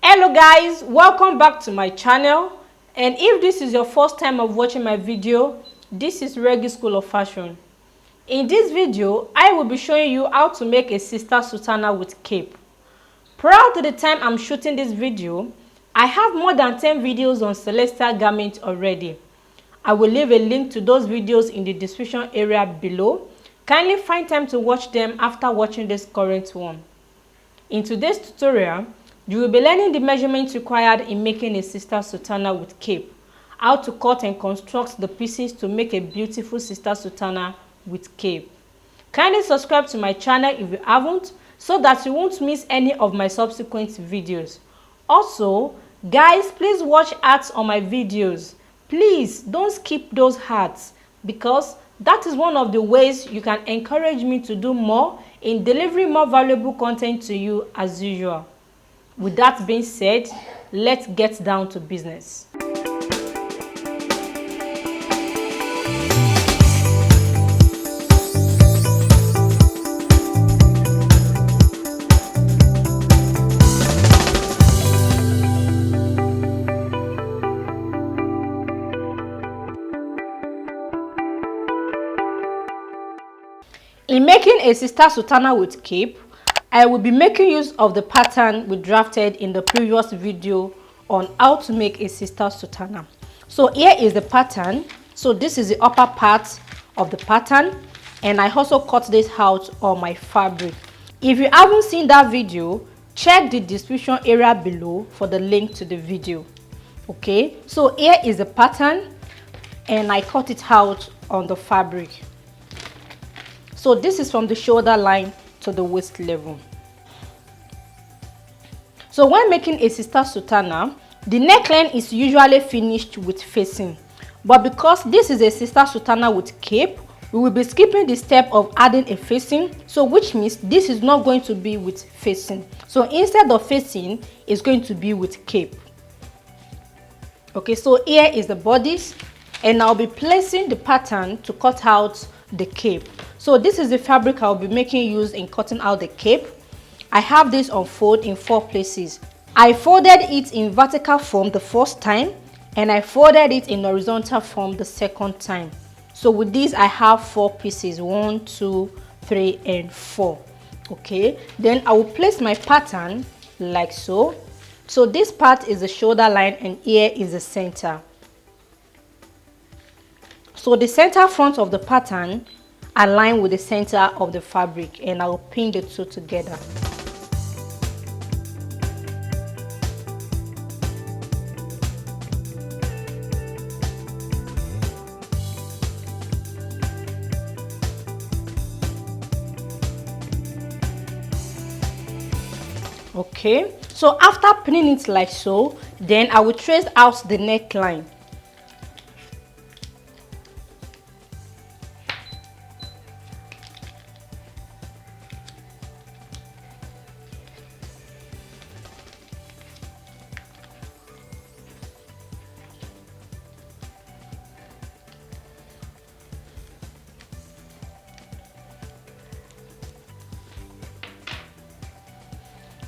Hello guys, welcome back to my channel, and if this is your first time of watching my video, this is Reggie School of Fashion. In this video, I will be showing you how to make a sister sultana with cape. Prior to the time I'm shooting this video, I have more than 10 videos on celestial garments already. I will leave a link to those videos in the description area below. Kindly find time to watch them after watching this current one. In today's tutorial, you will be learning the measurements required in making a sister sultana with cape, how to cut and construct the pieces to make a beautiful sister sultana with cape. Kindly subscribe to my channel if you haven't, so that you won't miss any of my subsequent videos. Also, guys, please watch ads on my videos. Please don't skip those ads, because that is one of the ways you can encourage me to do more in delivering more valuable content to you as usual. With that being said, let's get down to business. In making a sister sultana with cape, I will be making use of the pattern we drafted in the previous video on how to make a sister sultana. So here is the pattern. So this is the upper part of the pattern, and I also cut this out on my fabric. If you haven't seen that video, check the description area below for the link to the video. Okay, so here is the pattern, and I cut it out on the fabric. So this is from the shoulder line to the waist level. So when making a sister sultana, the neckline is usually finished with facing, but because this is a sister sultana with cape, we will be skipping the step of adding a facing, so which means this is not going to be with facing. So instead of facing, it's going to be with cape. Okay, so here is the bodice, and I'll be placing the pattern to cut out the cape. So this is the fabric I'll be making use in cutting out the cape. I have this on fold in 4 places. I folded it in vertical form the first time, and I folded it in horizontal form the second time. So with this, I have 4 pieces, 1, 2, 3, and 4. Okay, then I will place my pattern like so. So this part is the shoulder line, and here is the center. So the center front of the pattern align with the center of the fabric, and I will pin the two together. Okay, so after pinning it like so, then I will trace out the neckline.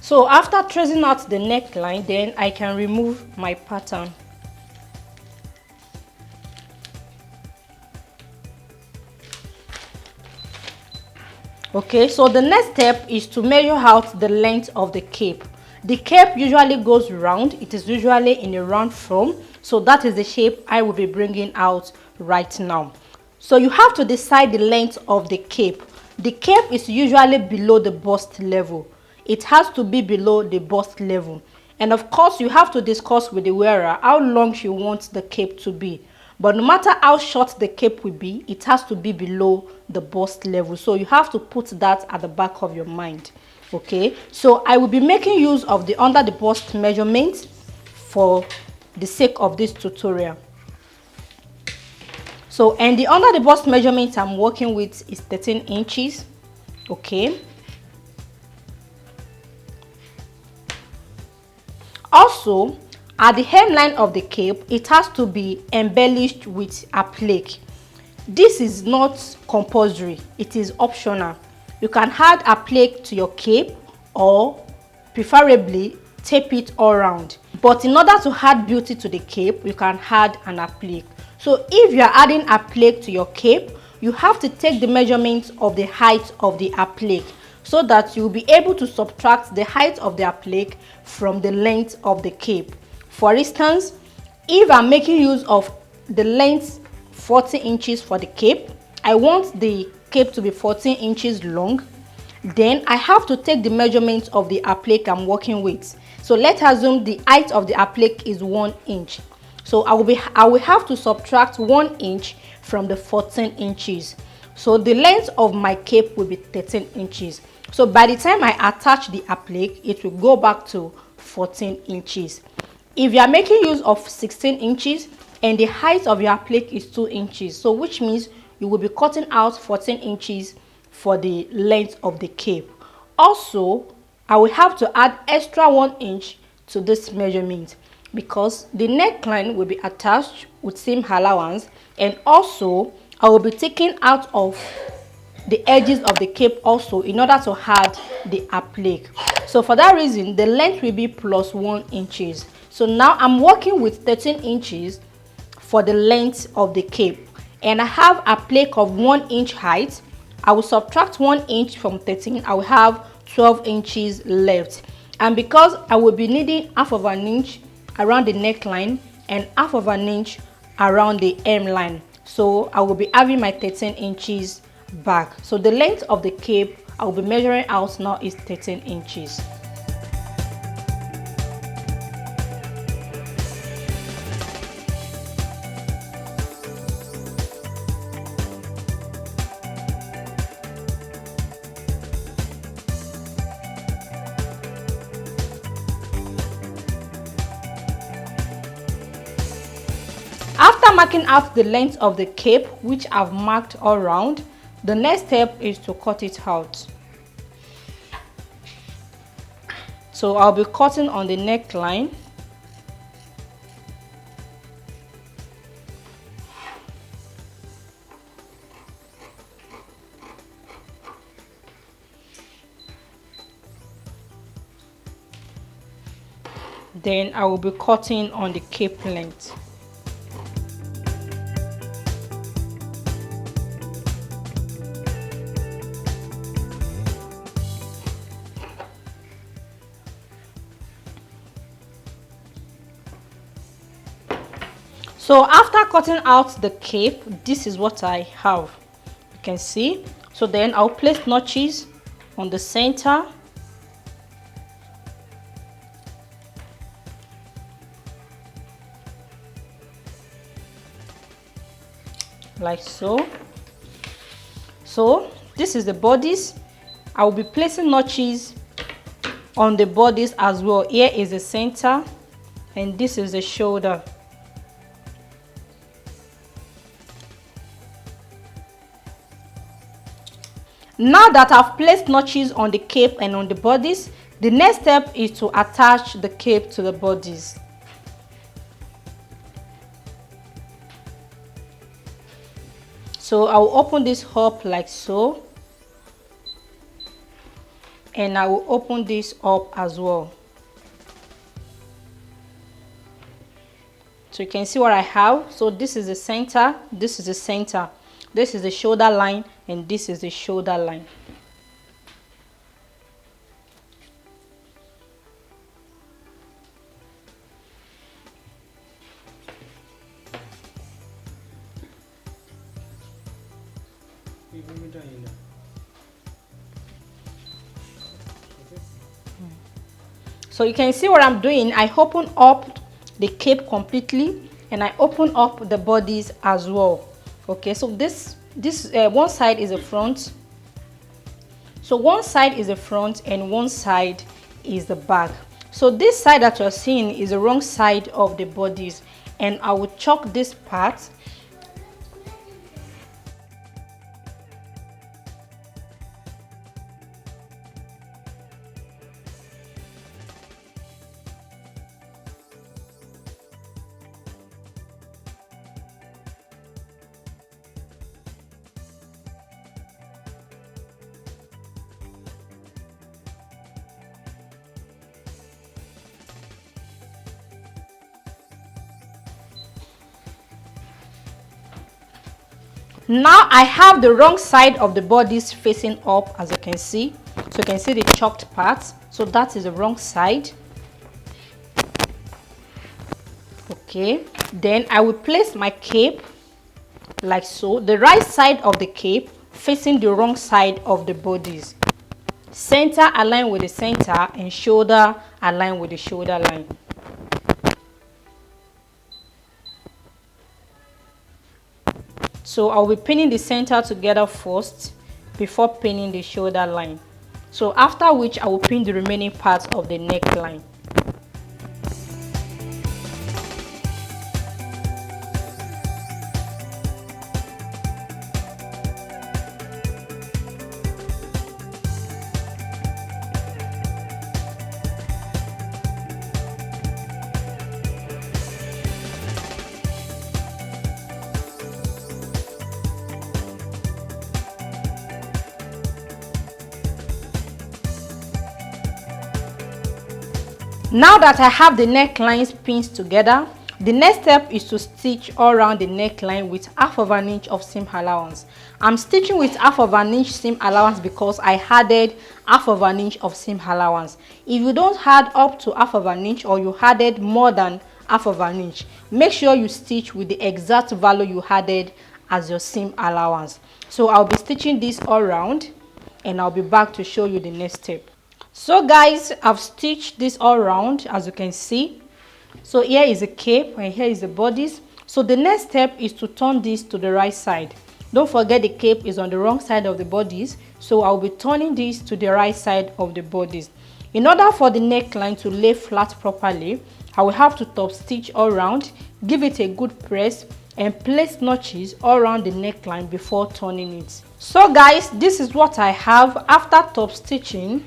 So after tracing out the neckline, then I can remove my pattern. Okay, so the next step is to measure out the length of the cape. The cape usually goes round. It is usually in a round form, so that is the shape I will be bringing out right now. So you have to decide the length of the cape. The cape is usually below the bust level. It has to be below the bust level, and of course you have to discuss with the wearer how long you want the cape to be. But no matter how short the cape will be, it has to be below the bust level, so you have to put that at the back of your mind. Okay, so I will be making use of the under the bust measurement for the sake of this tutorial. So, and the under the bust measurement I'm working with is 13 inches. Okay, also at the hemline of the cape, it has to be embellished with applique. This is not compulsory, it is optional. You can add applique to your cape, or preferably tape it all around. But in order to add beauty to the cape, you can add an applique. So if you are adding applique to your cape, you have to take the measurements of the height of the applique so that you'll be able to subtract the height of the applique from the length of the cape. For instance, if I'm making use of the length 40 inches for the cape, I want the cape to be 14 inches long, then I have to take the measurements of the applique I'm working with. So let's assume the height of the applique is 1 inch. So I will have to subtract 1 inch from the 14 inches. So the length of my cape will be 13 inches. So by the time I attach the applique, it will go back to 14 inches. If you are making use of 16 inches and the height of your applique is 2 inches, so which means you will be cutting out 14 inches for the length of the cape. Also, I will have to add extra 1 inch to this measurement because the neckline will be attached with seam allowance, and also I will be taking out of the edges of the cape also in order to add the applique. So for that reason, the length will be plus 1 inches. So now I'm working with 13 inches for the length of the cape, and I have a applique of 1 inch height. I will subtract 1 inch from 13. I will have 12 inches left, and because I will be needing half of an inch around the neckline and half of an inch around the hemline, so I will be having my 13 inches back. So the length of the cape I will be measuring out now is 13 inches. After marking out the length of the cape, which I've marked all around, the next step is to cut it out. So I'll be cutting on the neckline. Then I will be cutting on the cape length. So after cutting out the cape, this is what I have. You can see. So then I'll place notches on the center. Like so. So this is the bodice. I will be placing notches on the bodice as well. Here is the center and this is the shoulder. Now that I've placed notches on the cape and on the bodice, the next step is to attach the cape to the bodice. So I will open this up like so, and I will open this up as well. So you can see what I have. So this is the center, this is the center, this is the shoulder line, and this is the shoulder line. So you can see what I'm doing. I open up the cape completely and I open up the bodies as well. Okay, so this one side is the front. So one side is the front and one side is the back. So this side that you're seeing is the wrong side of the bodies, and I will chalk this part. Now I have the wrong side of the bodice facing up, as you can see. So you can see the chalked parts. So that is the wrong side. Okay, then I will place my cape like so. The right side of the cape facing the wrong side of the bodice. Center align with the center and shoulder align with the shoulder line. So I'll be pinning the center together first before pinning the shoulder line. So after which I will pin the remaining parts of the neckline. Now that I have the necklines pinned together, the next step is to stitch all around the neckline with half of an inch of seam allowance. I'm stitching with half of an inch seam allowance because I added half of an inch of seam allowance. If you don't add up to half of an inch or you added more than half of an inch, make sure you stitch with the exact value you added as your seam allowance. So I'll be stitching this all around and I'll be back to show you the next step. So guys, I've stitched this all around, as you can see. So here is a cape and here is the bodice. So the next step is to turn this to the right side. Don't forget the cape is on the wrong side of the bodice, so I'll be turning this to the right side of the bodice. In order for the neckline to lay flat properly, I will have to top stitch all around, give it a good press and place notches all around the neckline before turning it. So guys, this is what I have after top stitching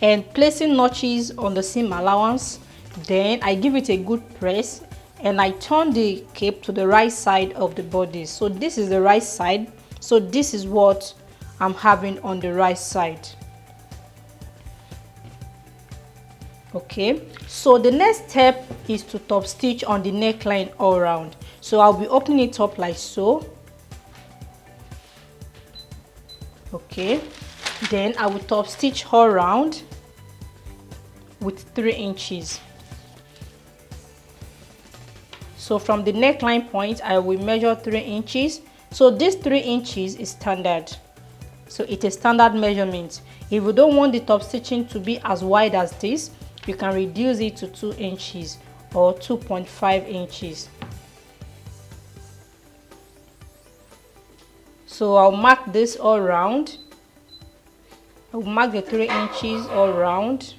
and placing notches on the seam allowance. Then I give it a good press and I turn the cape to the right side of the bodice. So this is the right side, so this is what I'm having on the right side. Okay, so the next step is to top stitch on the neckline all around. So I'll be opening it up like so. Okay, then I will top stitch all around with 3 inches. So from the neckline point I will measure 3 inches. So this 3 inches is standard, so it is standard measurement. If you don't want the top stitching to be as wide as this, you can reduce it to 2 inches or 2.5 inches. So I'll mark this all around. I'll mark the 3 inches all around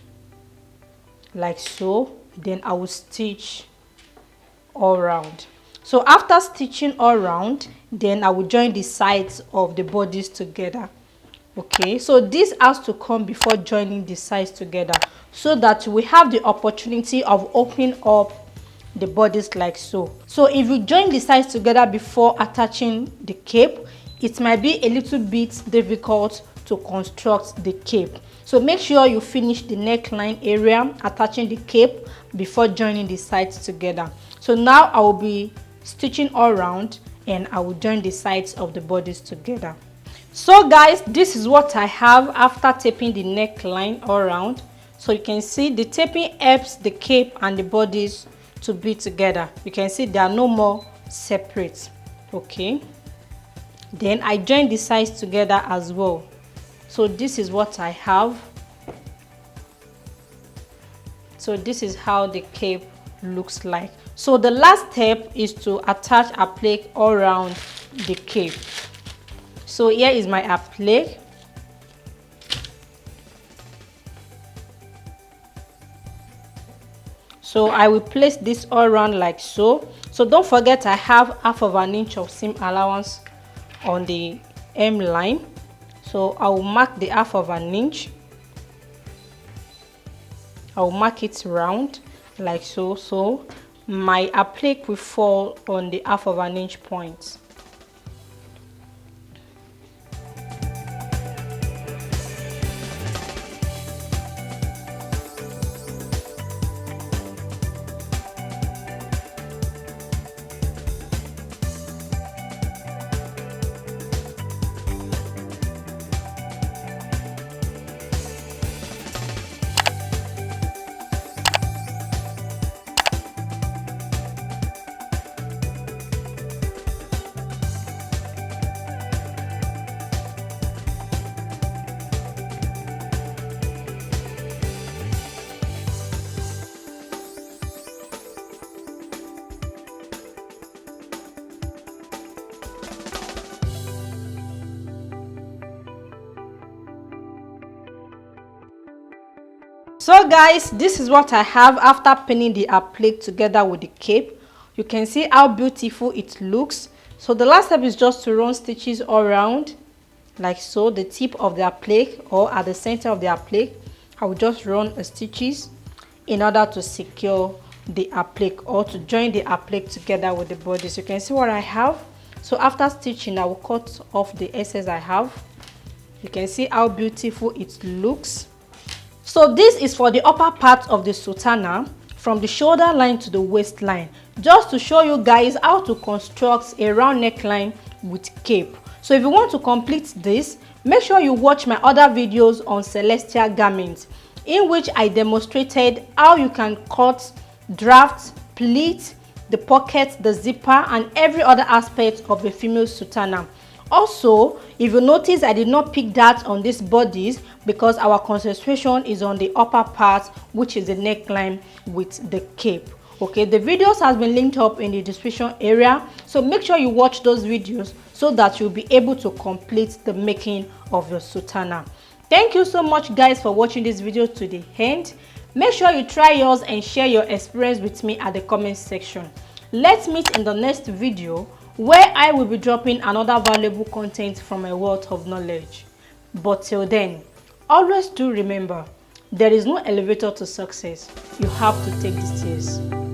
like so. Then I will stitch all around. So after stitching all around, then I will join the sides of the bodice together. Okay, so this has to come before joining the sides together so that we have the opportunity of opening up the bodice like so. So if you join the sides together before attaching the cape, it might be a little bit difficult to construct the cape. So make sure you finish the neckline area attaching the cape before joining the sides together. So now I will be stitching all around and I will join the sides of the bodice together. So guys, this is what I have after taping the neckline all around. So you can see the taping helps the cape and the bodice to be together. You can see they are no more separate. Okay, then I join the sides together as well. So this is what I have. So this is how the cape looks like. So the last step is to attach applique all around the cape. So here is my applique. So I will place this all around like so. So don't forget I have half of an inch of seam allowance on the hem line. So I will mark the half of an inch. I will mark it round like so. So my applique will fall on the half of an inch point. So guys, this is what I have after pinning the applique together with the cape. You can see how beautiful it looks. So the last step is just to run stitches all around, like so, the tip of the applique or at the center of the applique. I will just run a stitches in order to secure the applique or to join the applique together with the bodice. You can see what I have. So after stitching, I will cut off the excess I have. You can see how beautiful it looks. So this is for the upper part of the sutana, from the shoulder line to the waistline, just to show you guys how to construct a round neckline with cape. So if you want to complete this, make sure you watch my other videos on celestial garments, in which I demonstrated how you can cut, draft, pleat, the pocket, the zipper, and every other aspect of a female sutana. Also, if you notice, I did not pick that on this bodice because our concentration is on the upper part, which is the neckline with the cape. Okay, the videos has been linked up in the description area, so make sure you watch those videos so that you'll be able to complete the making of your sutana. Thank you so much guys for watching this video to the end. Make sure you try yours and share your experience with me at the comment section. Let's meet in the next video, where I will be dropping another valuable content from a wealth of knowledge. But till then, always do remember, there is no elevator to success. You have to take the stairs.